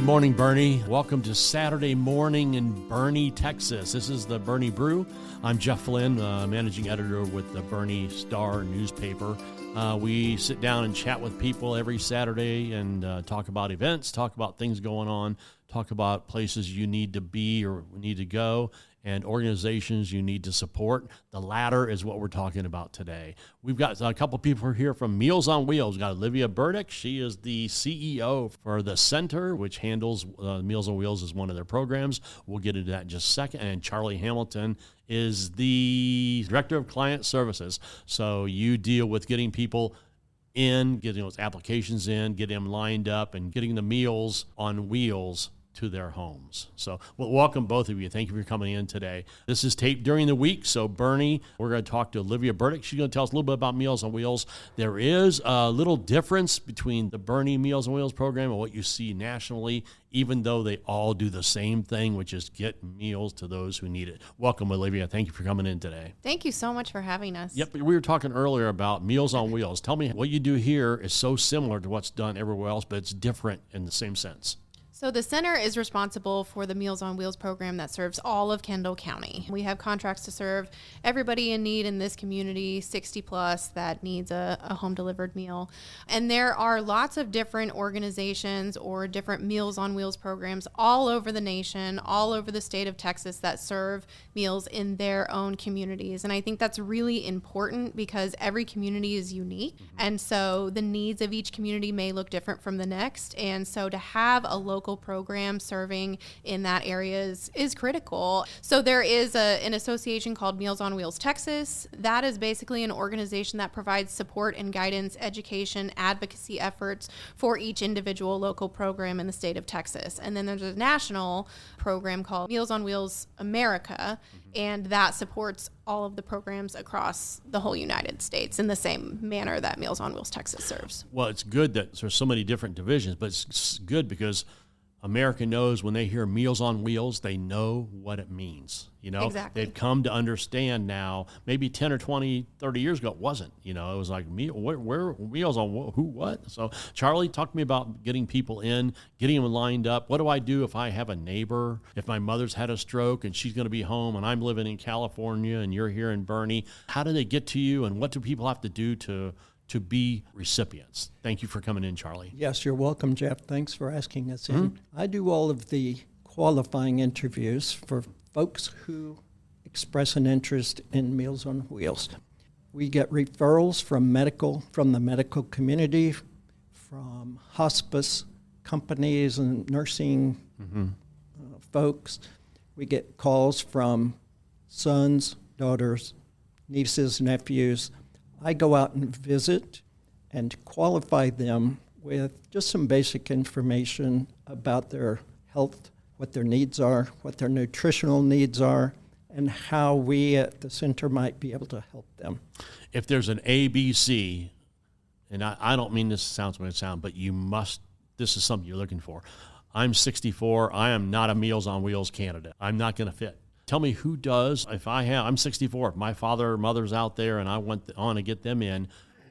Good morning, Bernie. Welcome to Saturday morning in Boerne, Texas. This is the Boerne Brew. I'm Jeff Flinn, managing editor with the Boerne Star newspaper. We sit down and chat with people every Saturday and talk about events, talk about things going on, talk about places you need to be or need to go, and organizations you need to support. The latter is what we're talking about today. We've got a couple people here from Meals on Wheels. We've got Olivia Burdick. She is the CEO for the center, which handles Meals on Wheels as one of their programs. We'll get into that in just a second. And Charlie Hamilton is the Director of Client Services. So you deal with getting people in, getting those applications in, getting them lined up, and getting the Meals on Wheels to their homes. So, well, welcome both of you. Thank you for coming in today. This is taped during the week. So, Boerne, we're going to talk to Olivia Burdick. She's going to tell us a little bit about Meals on Wheels. There is a little difference between the Boerne Meals on Wheels program and what you see nationally, even though they all do the same thing, which is get meals to those who need it. Welcome, Olivia. Thank you for coming in today. Thank you so much for having us. Yep. We were talking earlier about Meals on Wheels. Tell me, what you do here is so similar to what's done everywhere else, but it's different in the same sense. So the center is responsible for the Meals on Wheels program that serves all of Kendall County. We have contracts to serve everybody in need in this community, 60 plus, that needs a home delivered meal. And there are lots of different organizations or different Meals on Wheels programs all over the nation, all over the state of Texas that serve meals in their own communities. And I think that's really important because every community is unique. Mm-hmm. And so the needs of each community may look different from the next. And so to have a local program serving in that area is critical. So there is an association called Meals on Wheels Texas. That is basically an organization that provides support and guidance, education, advocacy efforts for each individual local program in the state of Texas. And then there's a national program called Meals on Wheels America, and that supports all of the programs across the whole United States in the same manner that Meals on Wheels Texas serves. Well, it's good that there's so many different divisions, but it's good because America knows when they hear Meals on Wheels, they know what it means. You know, exactly. They've come to understand now. Maybe 10 or 20, 30 years ago, it wasn't. You know, it was like, where Meals on who, what? So, Charlie, talk to me about getting people in, getting them lined up. What do I do if I have a neighbor, if my mother's had a stroke and she's going to be home and I'm living in California and you're here in Boerne? How do they get to you, and what do people have to do to be recipients? Thank you for coming in, Charlie. Yes, you're welcome, Jeff. Thanks for asking us in. I do all of the qualifying interviews for folks who express an interest in Meals on Wheels. We get referrals from the medical community, from hospice companies and nursing folks. We get calls from sons, daughters, nieces, nephews. I go out and visit and qualify them with just some basic information about their health, what their needs are, what their nutritional needs are, and how we at the center might be able to help them. If there's an ABC, and I don't mean this sounds what it sounds, but this is something you're looking for. I'm 64. I am not a Meals on Wheels candidate. I'm not going to fit. Tell me who does. I'm 64. If my father or mother's out there and I want to get them in,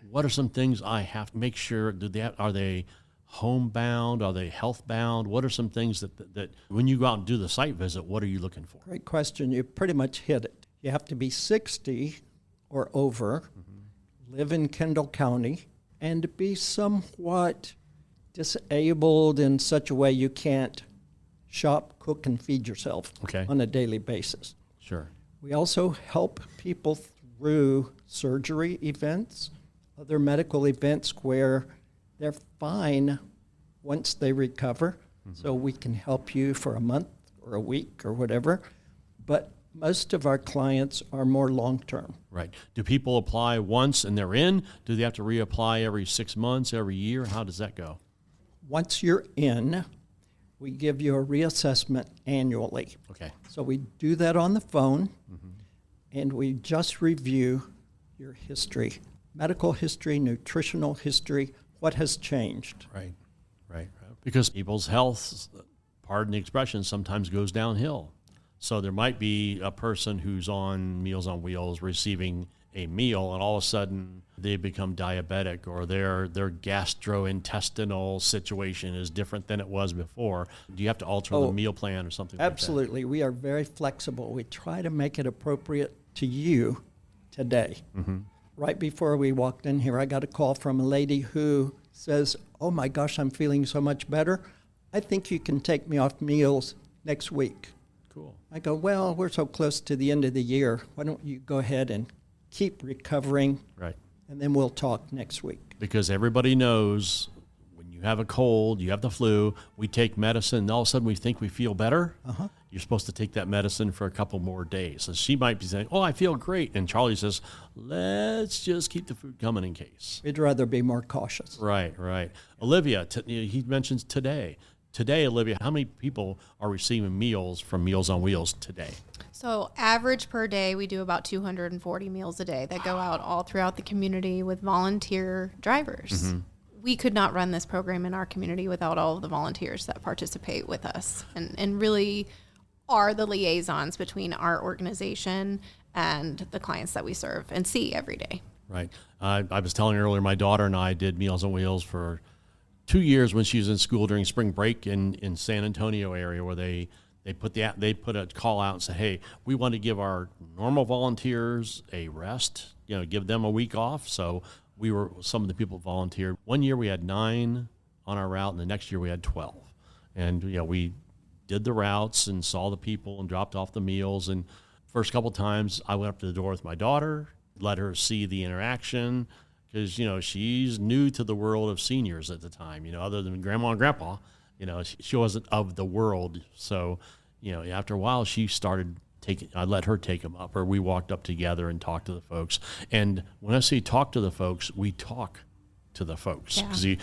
what are some things I have to make sure? Are they homebound? Are they health-bound? What are some things that when you go out and do the site visit, what are you looking for? Great question. You pretty much hit it. You have to be 60 or over, live in Kendall County, and be somewhat disabled in such a way you can't shop, cook, and feed yourself on a daily basis. Sure. We also help people through surgery events, other medical events where they're fine once they recover. So we can help you for a month or a week or whatever. But most of our clients are more long-term. Right. Do people apply once and they're in? Do they have to reapply every 6 months, every year? How does that go? Once you're in, we give you a reassessment annually. Okay. So we do that on the phone, and we just review your history, medical history, nutritional history, what has changed. Right. Because people's health, pardon the expression, sometimes goes downhill. So there might be a person who's on Meals on Wheels receiving a meal, and all of a sudden they become diabetic or their gastrointestinal situation is different than it was before? Do you have to alter the meal plan or something absolutely. like that? We are very flexible. We try to make it appropriate to you today. Mm-hmm. Right before we walked in here, I got a call from a lady who says, oh my gosh, I'm feeling so much better. I think you can take me off meals next week. Cool. I go, well, we're so close to the end of the year. Why don't you go ahead and keep recovering? Right. And then we'll talk next week. Because everybody knows when you have a cold, you have the flu, we take medicine, and all of a sudden we think we feel better. Uh-huh. You're supposed to take that medicine for a couple more days. So she might be saying, oh, I feel great. And Charlie says, let's just keep the food coming in case. We'd rather be more cautious. Right. Olivia, he mentions today. Today, Olivia, how many people are receiving meals from Meals on Wheels today? So average per day, we do about 240 meals a day that go out all throughout the community with volunteer drivers. Mm-hmm. We could not run this program in our community without all of the volunteers that participate with us and really are the liaisons between our organization and the clients that we serve and see every day. Right. I was telling you earlier, my daughter and I did Meals on Wheels for 2 years when she was in school during spring break in San Antonio area, where they put a call out and say, hey, we want to give our normal volunteers a rest, give them a week off. So some of the people volunteered. 1 year we had 9 on our route, and the next year we had 12. And we did the routes and saw the people and dropped off the meals. And first couple times I went up to the door with my daughter, let her see the interaction, because she's new to the world of seniors at the time. Other than grandma and grandpa, she wasn't of the world. So after a while she started I let her take them up, or we walked up together and talked to the folks. And when I say talk to the folks, we talk to the folks, because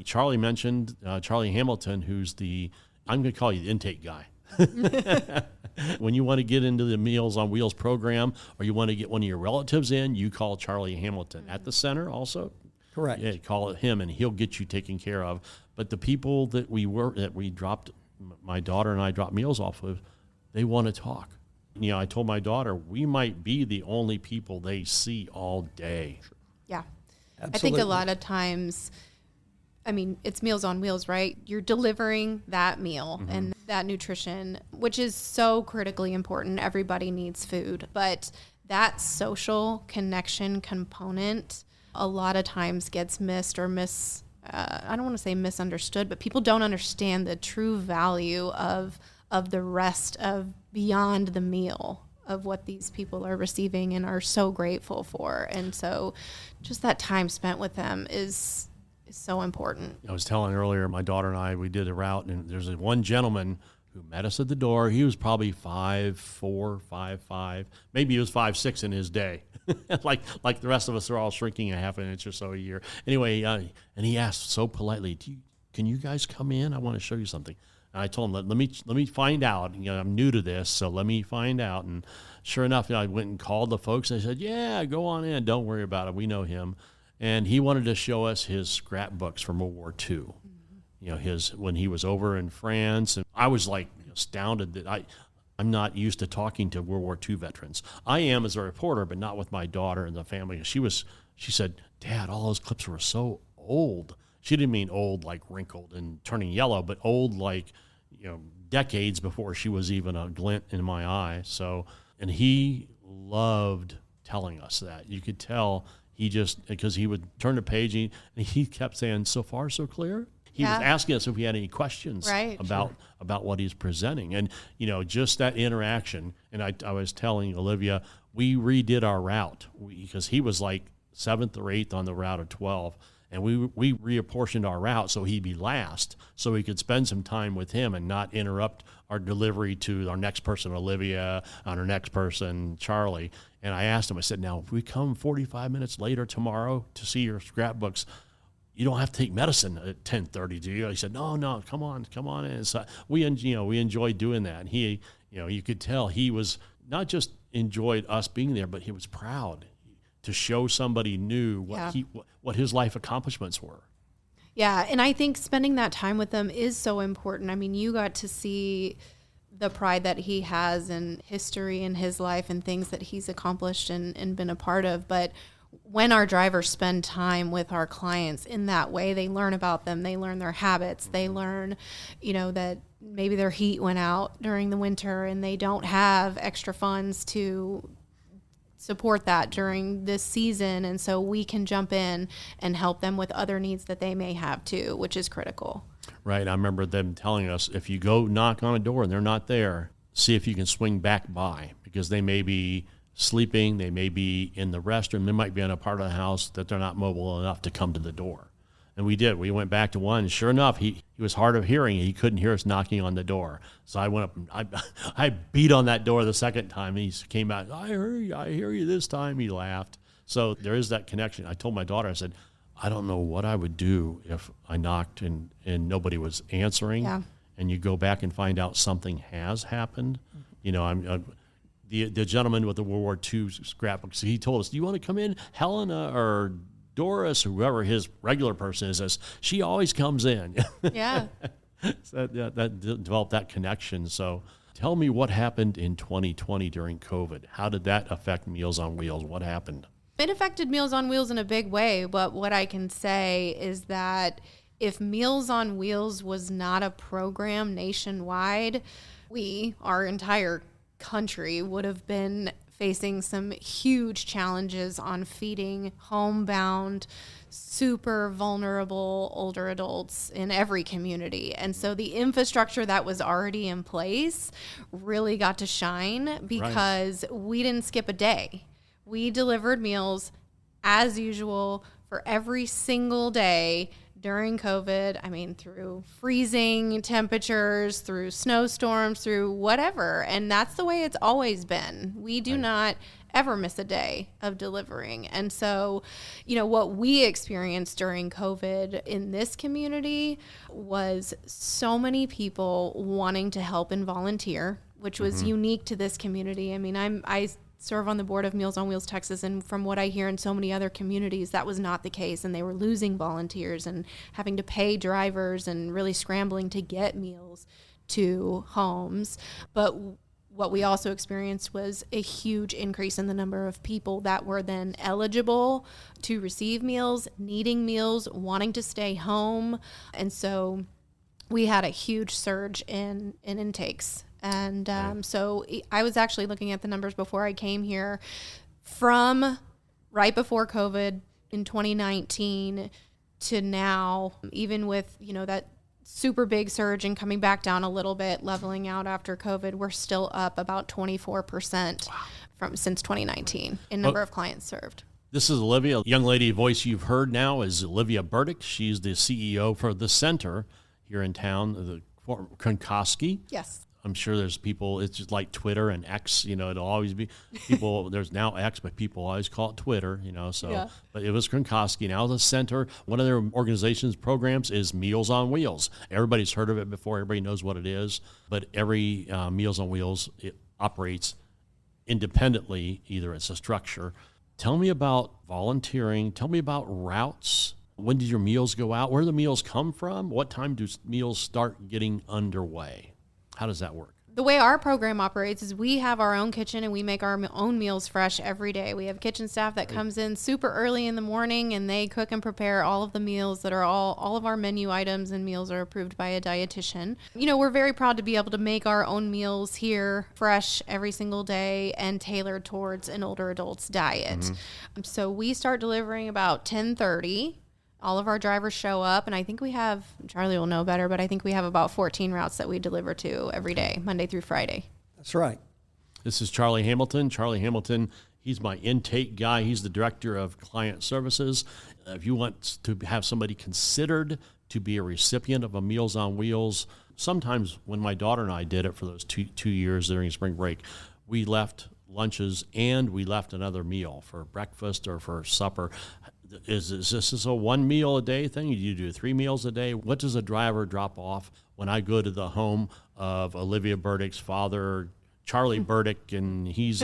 Charlie mentioned Charlie Hamilton, who's I'm going to call you the intake guy. When you want to get into the Meals on Wheels program, or you want to get one of your relatives in, you call Charlie Hamilton at the center also. Correct. Yeah, call him and he'll get you taken care of. But the people that my daughter and I dropped meals off of, they want to talk. I told my daughter, we might be the only people they see all day. Yeah. Absolutely. I think a lot of times, it's Meals on Wheels, right? You're delivering that meal mm-hmm. and that nutrition, which is so critically important. Everybody needs food. But that social connection component a lot of times gets missed or I don't want to say misunderstood, but people don't understand the true value of the rest of beyond the meal of what these people are receiving and are so grateful for. And so just that time spent with them is so important. I was telling earlier, my daughter and I, we did a route, and there's one gentleman who met us at the door. He was probably 5'4", 5'5", maybe he was 5'6" in his day. like the rest of us are all shrinking a half an inch or so a year. Anyway, and he asked so politely, can you guys come in? I want to show you something. And I told him, let me find out. I'm new to this, so let me find out. And sure enough, I went and called the folks. They said, yeah, go on in. Don't worry about it. We know him. And he wanted to show us his scrapbooks from World War II. Mm-hmm. When he was over in France. And I was astounded that I'm not used to talking to World War II veterans. I am as a reporter, but not with my daughter and the family. She said, Dad, all those clips were so old. She didn't mean old like wrinkled and turning yellow, but old like, decades before she was even a glint in my eye. So, and he loved telling us that. You could tell because he would turn the page and he kept saying, so far, so clear. He was asking us if we had any questions about what he's presenting. And, just that interaction. And I was telling Olivia, we redid our route because he was like 7th or 8th on the route of 12. And we reapportioned our route so he'd be last, so we could spend some time with him and not interrupt our delivery to our next person, Olivia, and our next person, Charlie. And I asked him, I said, now, if we come 45 minutes later tomorrow to see your scrapbooks, you don't have to take medicine at 10:30, do you? He said, no, come on in. So we enjoyed doing that. And he, you could tell he was not just enjoyed us being there, but he was proud to show somebody new what his life accomplishments were. Yeah, and I think spending that time with them is so important. You got to see the pride that he has in history in his life and things that he's accomplished and been a part of. But when our drivers spend time with our clients in that way, they learn about them, they learn their habits, they learn, that maybe their heat went out during the winter and they don't have extra funds to support that during this season. And so we can jump in and help them with other needs that they may have too, which is critical. Right. I remember them telling us, if you go knock on a door and they're not there, see if you can swing back by, because they may be sleeping, they may be in the restroom, they might be in a part of the house that they're not mobile enough to come to the door. And we did. We went back to one, and sure enough, he was hard of hearing. He couldn't hear us knocking on the door. So I went up and I beat on that door the second time. And he came out, I hear you this time. He laughed. So there is that connection. I told my daughter, I said, I don't know what I would do if I knocked and nobody was answering. Yeah. And you go back and find out something has happened. The gentleman with the World War II scrapbooks, he told us, do you want to come in? Helena or Doris, or whoever his regular person is, she always comes in. Yeah. So that developed that connection. So tell me what happened in 2020 during COVID. How did that affect Meals on Wheels? What happened? It affected Meals on Wheels in a big way, but what I can say is that if Meals on Wheels was not a program nationwide, our entire country would have been facing some huge challenges on feeding homebound, super vulnerable older adults in every community. And so the infrastructure that was already in place really got to shine because we didn't skip a day. We delivered meals as usual for every single day during COVID. I mean, through freezing temperatures, through snowstorms, through whatever. And that's the way it's always been. We do not ever miss a day of delivering. And so, what we experienced during COVID in this community was so many people wanting to help and volunteer, which was unique to this community. I mean, I serve on the board of Meals on Wheels Texas, and from what I hear in so many other communities, that was not the case, and they were losing volunteers and having to pay drivers and really scrambling to get meals to homes. But what we also experienced was a huge increase in the number of people that were then eligible to receive meals, needing meals, wanting to stay home. And so we had a huge surge in intakes. And so I was actually looking at the numbers before I came here from right before COVID in 2019 to now, even with, that super big surge and coming back down a little bit, leveling out after COVID, we're still up about 24% since 2019 in number of clients served. This is Olivia. The young lady voice you've heard now is Olivia Burdick. She's the CEO for the center here in town, the Konkoski. Yes. I'm sure there's people, it's just like Twitter and X, it'll always be people, there's now X, but people always call it Twitter, But it was Konkoski. Now the center, one of their organization's programs is Meals on Wheels. Everybody's heard of it before, everybody knows what it is, but every Meals on Wheels, it operates independently, either it's a structure. Tell me about volunteering, tell me about routes. When did your meals go out? Where do the meals come from? What time do meals start getting underway? How does that work? The way our program operates is we have our own kitchen and we make our own meals fresh every day. We have kitchen staff that comes in super early in the morning and they cook and prepare all of the meals that are all of our menu items, and meals are approved by a dietitian. We're very proud to be able to make our own meals here fresh every single day and tailored towards an older adult's diet. So we start delivering about 10:30. All of our drivers show up, and I think we have, Charlie will know better, but I think we have about 14 routes that we deliver to every day, Monday through Friday. That's right. This is Charlie Hamilton. Charlie Hamilton, he's my intake guy. He's the director of client services. If you want to have somebody considered to be a recipient of a Meals on Wheels, sometimes when my daughter and I did it for those two years during spring break, we left lunches and we left another meal for breakfast or for supper. Is this a one meal a day thing? Do you do 3 meals a day? What does a driver drop off when I go to the home of Olivia Burdick's father, Charlie Burdick, and he's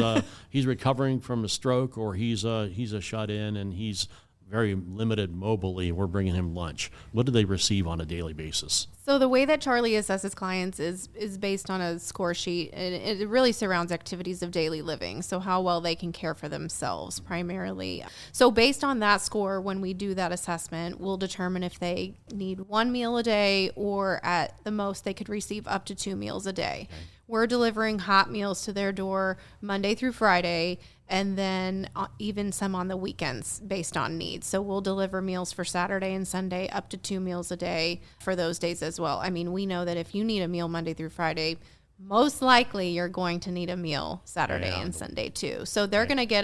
recovering from a stroke, or he's a shut in and he's very limited mobily, we're bringing him lunch. What do they receive on a daily basis? So the way that Charlie assesses clients is based on a score sheet, and it really surrounds activities of daily living. So how well they can care for themselves primarily. So based on that score, when we do that assessment, we'll determine if they need one meal a day, or at the most they could receive up to 2 meals a day. Okay. We're delivering hot meals to their door Monday through Friday, and then even some on the weekends based on needs. So we'll deliver meals for Saturday and Sunday, up to 2 meals a day for those days as well. I mean, we know that if you need a meal Monday through Friday, most likely you're going to need a meal Saturday and Sunday too. So they're going to get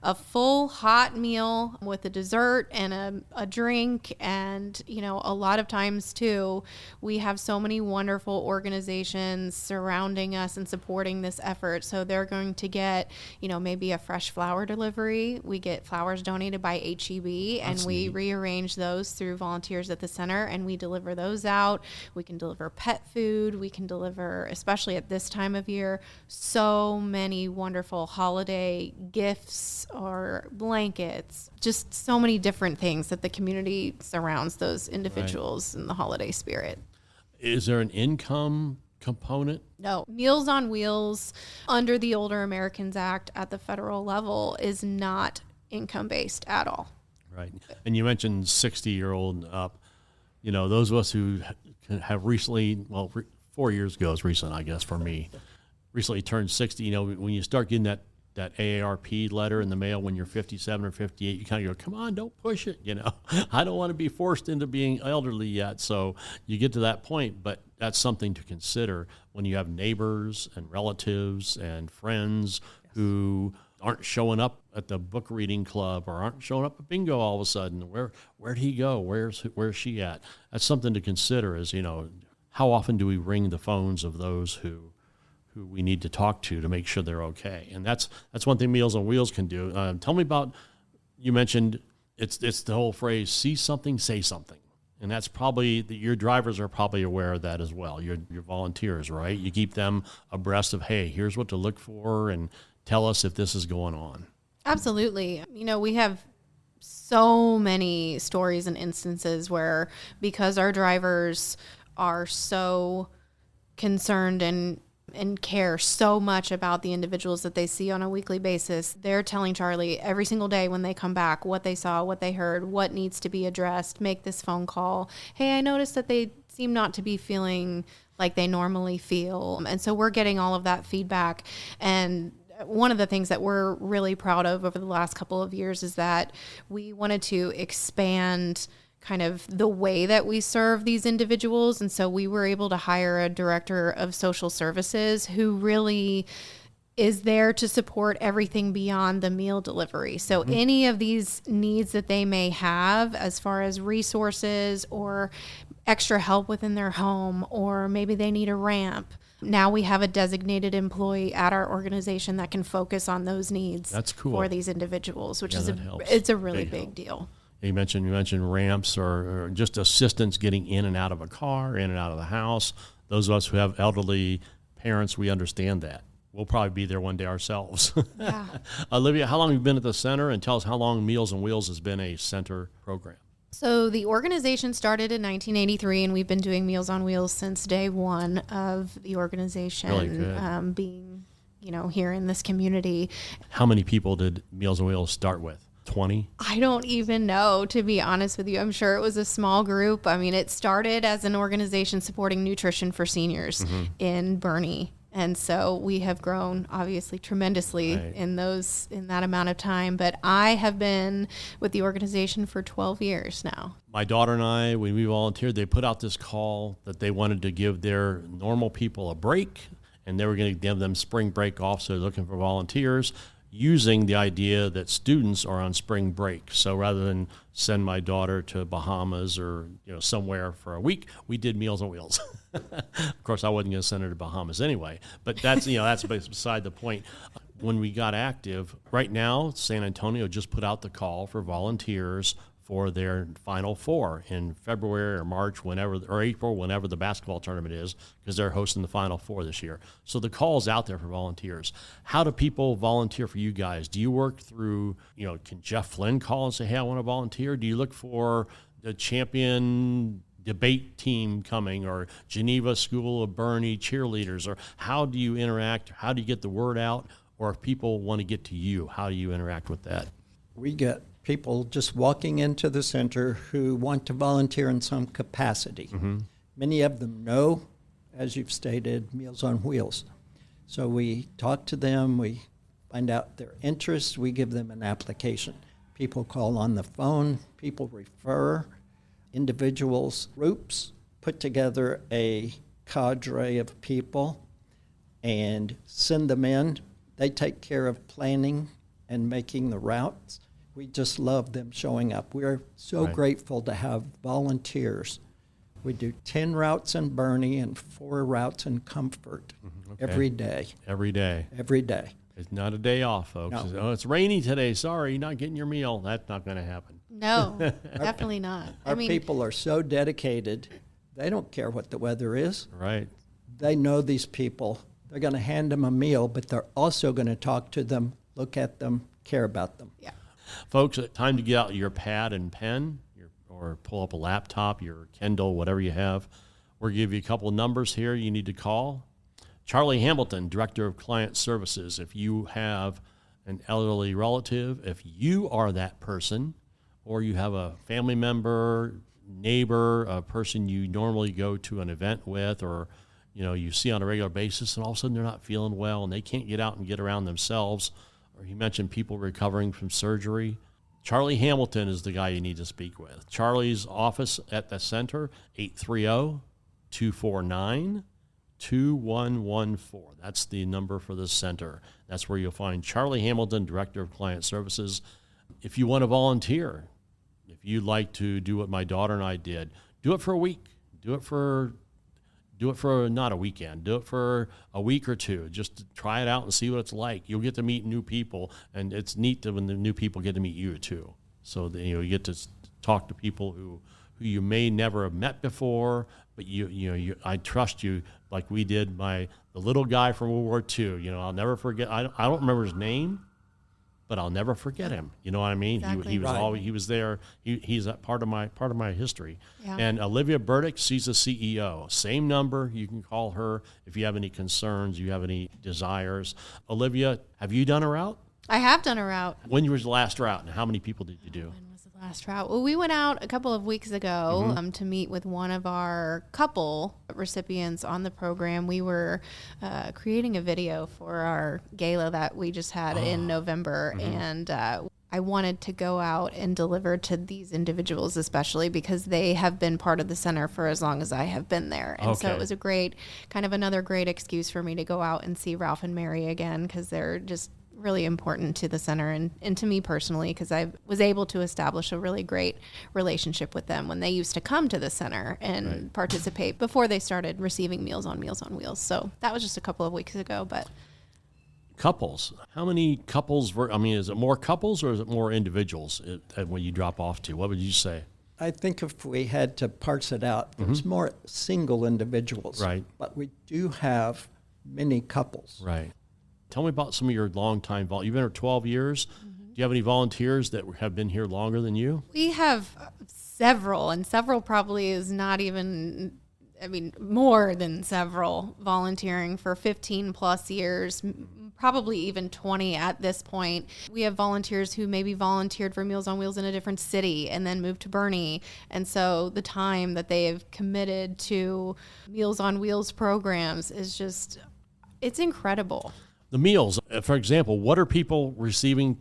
a full hot meal with a dessert and a drink. And, you know, a lot of times too, we have so many wonderful organizations surrounding us and supporting this effort. So they're going to get, you know, maybe a fresh flower delivery. We get flowers donated by HEB, and we rearrange those through volunteers at the center, and we deliver those out. We can deliver pet food. We can deliver, especially at this time of year, so many wonderful holiday gifts or blankets, just so many different things that the community surrounds those individuals in the holiday spirit. Is there an income component? No. Meals on Wheels under the Older Americans Act at the federal level is not income-based at all. Right. And you mentioned 60-year-old and up. You know, those of us who have recently, 4 years ago is recent, I guess, for me. Recently turned 60. You know, when you start getting that AARP letter in the mail when you're 57 or 58, you kind of go, come on, don't push it. You know, I don't want to be forced into being elderly yet. So you get to that point, but that's something to consider when you have neighbors and relatives and friends who aren't showing up at the book reading club or aren't showing up at bingo all of a sudden. Where'd he go? Where's she at? That's something to consider, is, you know, how often do we ring the phones of those who we need to talk to make sure they're okay? And that's one thing Meals on Wheels can do. Tell me about, you mentioned it's the whole phrase, see something, say something. And that's probably, your drivers are probably aware of that as well. Your volunteers, right? You keep them abreast of, hey, here's what to look for, and tell us if this is going on. Absolutely. You know, we have so many stories and instances where, because our drivers are so concerned and care so much about the individuals that they see on a weekly basis, they're telling Charlie every single day when they come back what they saw, what they heard, what needs to be addressed. Make this phone call. Hey, I noticed that they seem not to be feeling like they normally feel. And so we're getting all of that feedback. And one of the things that we're really proud of over the last couple of years is that we wanted to expand kind of the way that we serve these individuals. And so we were able to hire a director of social services who really is there to support everything beyond the meal delivery. So any of these needs that they may have as far as resources or extra help within their home, or maybe they need a ramp. Now we have a designated employee at our organization that can focus on those needs. That's cool. For these individuals, which is it's a really big deal. You mentioned ramps or just assistance getting in and out of a car, in and out of the house. Those of us who have elderly parents, we understand that. We'll probably be there one day ourselves. Yeah. Olivia, how long have you been at the center? And tell us how long Meals on Wheels has been a center program. So the organization started in 1983, and we've been doing Meals on Wheels since day one of the organization, really good. Being, here in this community. How many people did Meals on Wheels start with? 20? I don't even know, to be honest with you. I'm sure it was a small group. I mean, it started as an organization supporting nutrition for seniors in Boerne. And so we have grown obviously tremendously in that amount of time. But I have been with the organization for 12 years now. My daughter and I, when we volunteered, they put out this call that they wanted to give their normal people a break, and they were going to give them spring break off. So they're looking for volunteers, using the idea that students are on spring break. So rather than send my daughter to Bahamas or somewhere for a week, we did Meals on Wheels. Of course, I wasn't going to send her to Bahamas anyway, but that's that's beside the point. When we got active, right now, San Antonio just put out the call for volunteers for their Final Four in February or March, or April, whenever the basketball tournament is, because they're hosting the Final Four this year. So the call's out there for volunteers. How do people volunteer for you guys? Do you work through, can Jeff Flinn call and say, hey, I want to volunteer? Do you look for the champion debate team coming, or Geneva School of Bernie cheerleaders? Or how do you interact? How do you get the word out? Or if people want to get to you, how do you interact with that? We get people just walking into the center who want to volunteer in some capacity. Mm-hmm. Many of them know, as you've stated, Meals on Wheels. So we talk to them, we find out their interests, we give them an application. People call on the phone, people refer, individuals, groups put together a cadre of people and send them in. They take care of planning and making the routes. We just love them showing up. We're so grateful to have volunteers. We do 10 routes in Boerne and 4 routes in Comfort every day. Every day. Every day. It's not a day off, folks. No. Oh, it's rainy today. Sorry, you're not getting your meal. That's not going to happen. No, definitely not. Our people are so dedicated. They don't care what the weather is. Right. They know these people. They're going to hand them a meal, but they're also going to talk to them, look at them, care about them. Yeah. Folks, time to get out your pad and pen, or pull up a laptop, your Kindle, whatever you have. We'll give you a couple of numbers here you need to call. Charlie Hamilton, Director of Client Services. If you have an elderly relative, if you are that person, or you have a family member, neighbor, a person you normally go to an event with, or you see on a regular basis, and all of a sudden they're not feeling well and they can't get out and get around themselves, or you mentioned people recovering from surgery, Charlie Hamilton is the guy you need to speak with. Charlie's office at the center, 830-249-2114. That's the number for the center. That's where you'll find Charlie Hamilton, Director of Client Services. If you want to volunteer, if you'd like to do what my daughter and I did, do it for a week. Do it for not a weekend. Do it for a week or two. Just to try it out and see what it's like. You'll get to meet new people, and it's neat when the new people get to meet you too. So that, you get to talk to people who you may never have met before, but I trust you, like we did the little guy from World War II. I'll never forget. I don't remember his name, but I'll never forget him. You know what I mean? Exactly. He was always, he was there. He's a part of my history. Yeah. And Olivia Burdick, she's the CEO. Same number. You can call her if you have any concerns, you have any desires. Olivia, have you done a route? I have done a route. When was the last route, and how many people did you do? When was the last route? Well, we went out a couple of weeks ago to meet with one of our couple recipients on the program. We were creating a video for our gala that we just had in November, and I wanted to go out and deliver to these individuals, especially because they have been part of the center for as long as I have been there. And so it was another great excuse for me to go out and see Ralph and Mary again, because they're just really important to the center and to me personally, because I was able to establish a really great relationship with them when they used to come to the center and participate before they started receiving Meals on Wheels. So that was just a couple of weeks ago. But couples, how many couples is it more couples or is it more individuals when you drop off to? What would you say? I think if we had to parse it out, there's more single individuals. Right. But we do have many couples. Right. Tell me about some of your long-time volunteers. You've been here 12 years. Do you have any volunteers that have been here longer than you? We have several, and several probably is not even, more than several, volunteering for 15 plus years, probably even 20 at this point. We have volunteers who maybe volunteered for Meals on Wheels in a different city and then moved to Boerne. And so the time that they have committed to Meals on Wheels programs is just, it's incredible. The meals, for example, what are people receiving?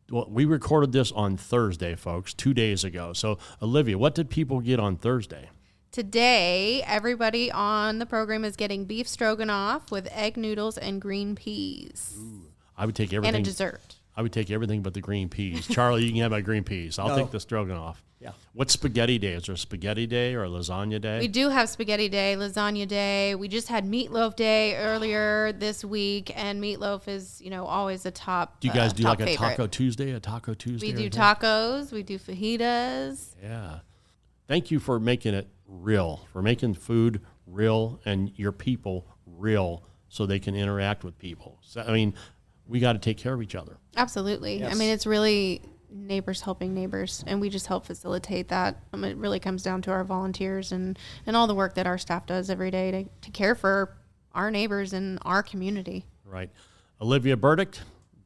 Well, we recorded this on Thursday, folks, 2 days ago. So, Olivia, what did people get on Thursday? Today, everybody on the program is getting beef stroganoff with egg noodles and green peas. Ooh, I would take everything. And a dessert. I would take everything but the green peas. Charlie, you can have my green peas. I'll take the stroganoff. Yeah. What's spaghetti day? Is there spaghetti day or lasagna day? We do have spaghetti day, lasagna day. We just had meatloaf day earlier this week, and meatloaf is, always a top. Do you guys do like favorite. a Taco Tuesday? We do tacos. We do fajitas. Yeah. Thank you for making it real, for making food real and your people real so they can interact with people. So, we got to take care of each other. Absolutely. Yes. It's really neighbors helping neighbors, and we just help facilitate that. It really comes down to our volunteers and all the work that our staff does every day to care for our neighbors and our community. Right. Olivia Burdick,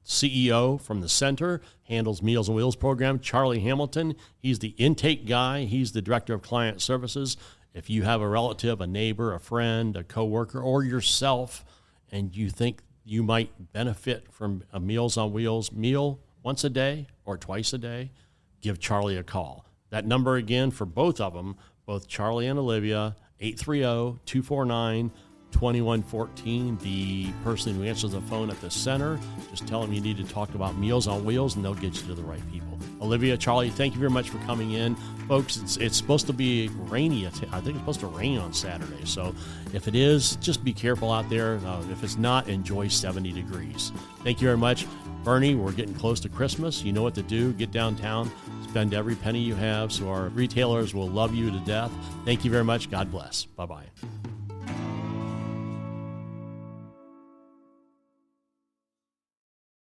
CEO from the center, handles Meals on Wheels program. Charlie Hamilton, he's the intake guy. He's the director of client services. If you have a relative, a neighbor, a friend, a coworker, or yourself, and you think you might benefit from a Meals on Wheels meal once a day or twice a day, give Charlie a call. That number again for both of them, both Charlie and Olivia, 830-249-2114. The person who answers the phone at the center, just tell them you need to talk about Meals on Wheels and they'll get you to the right people. Olivia, Charlie, thank you very much for coming in. Folks, it's supposed to be rainy. I think it's supposed to rain on Saturday. So if it is, just be careful out there. If it's not, enjoy 70 degrees. Thank you very much. Bernie, we're getting close to Christmas. You know what to do. Get downtown, spend every penny you have so our retailers will love you to death. Thank you very much. God bless. Bye-bye.